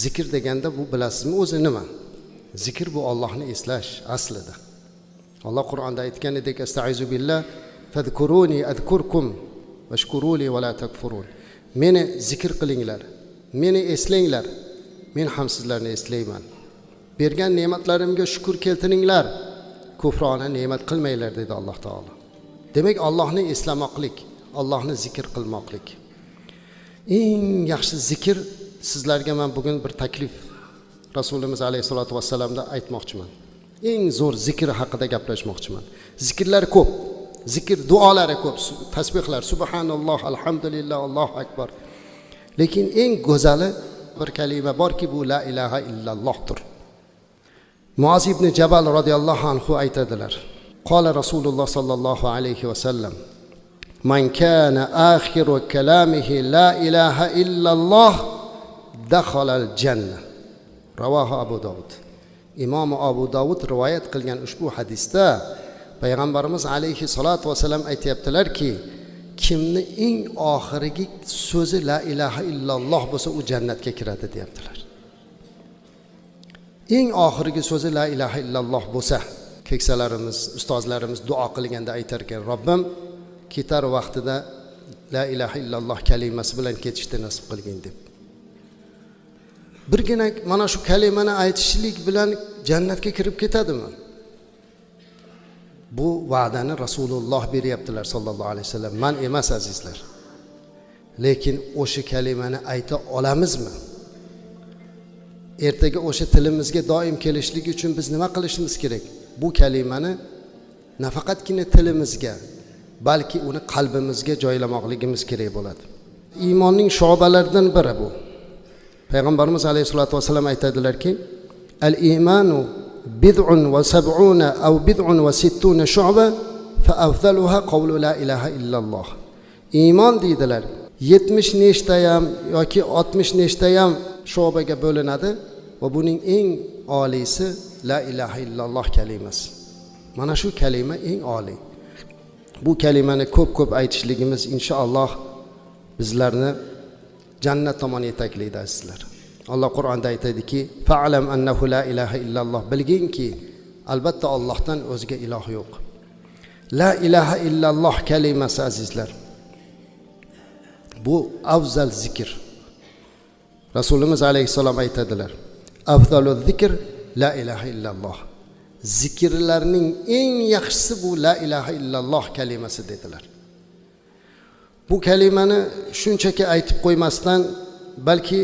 Zikr deganda bu bilasizmi o'zi nima? Zikr bu Allohni eslash aslida. Allah Qur'onda aytganidek estaizu billah fazkuruni azkurkum vashkuruli va la takfurun. Meni zikr qilinglar, meni eslanglar, men ham sizlarni eslayman. Bergan ne'matlarimga shukr keltiringlar, kufrona ne'mat qilmanglar dedi Alloh taolo. Demak Allohni eslamoqlik, Allohni zikr qilmoqlik. Eng yaxshi zikr sizlarga men bugun bir taklif Rasulimiz alayhisolatu vassalamda aytmoqchiman. Eng zo'r zikr haqida gaplashmoqchiman. Zikrlar ko'p, zikr duolari ko'p, tasbihlar, subhanalloh, alhamdulillah, Allohu akbar. Lekin eng go'zali bir kalima borki, bu la ilaha illallohdir. Muaz ibn Jabal radhiyallohu anhu aytadilar. Qala Rasululloh sallallohu alayhi vasallam: "Man kana akhiru kalamihi la ilaha illalloh dakhala al-jannah." Ravohi Abu Dawud. Imom Abu Dawud rivoyat qilgan ushbu hadisda payg'ambarimiz alayhi salatu vasallam aytayaptilarki, kimni eng oxirgi so'zi la ilaha illalloh bo'lsa, u jannatga kiradi deyaptilar. Eng oxirgi so'zi la ilaha illalloh bo'lsa, keksalarimiz, ustozlarimiz duo qilganda aytar ekan, Robbim ketar vaqtida la ilaha illalloh kalimasi bilan ketishni nasib qilgin deb. Birgina mana shu kalimani aytishlik bilan jannatga kirib ketadimi? Bu va'dani Rasululloh beryaptilar sallallohu alayhi vasallam, man emas azizlar. Lekin o'sha kalimani ayta olamizmi? Ertaga o'sha tilimizga doim kelishligi uchun biz nima qilishimiz kerak? Bu kalimani nafaqatgina tilimizga, balki uni qalbimizga joylamoqligimiz kerak bo'ladi. Iymonning sho'balaridan biri bu. Payg'ambarimiz alayhisolatu vasallam aytadilarki, al-iymanu bid'un va sab'una aw bid'un va sittuna shu'ba fa afdaluha qawlu la ilaha illalloh. Iymon deydilar 70 nechtayam yoki 60 nechtayam sho'baga bo'linadi va buning eng oliysi la ilaha illalloh kalimasi. Mana shu kalima eng oliy. Bu kalimani ko'p aytishligimiz inshaalloh bizlarni jannat tomon yetaklaydi azizlar. Allah Qur'onda aytadiki, fa'lam annahu la ilaha illalloh. Bilginki, albatta Allohdan o'zga iloh yo'q. La ilaha illalloh kalimasi azizlar. Bu afzal zikr. Rasulimiz alayhissalom aytadilar, afzalu zikr la ilaha illalloh. Zikrlarning eng yaxshisi bu la ilaha illalloh kalimasi dedilar. Bu kalimani shunchaki aytib qo'ymasdan, balki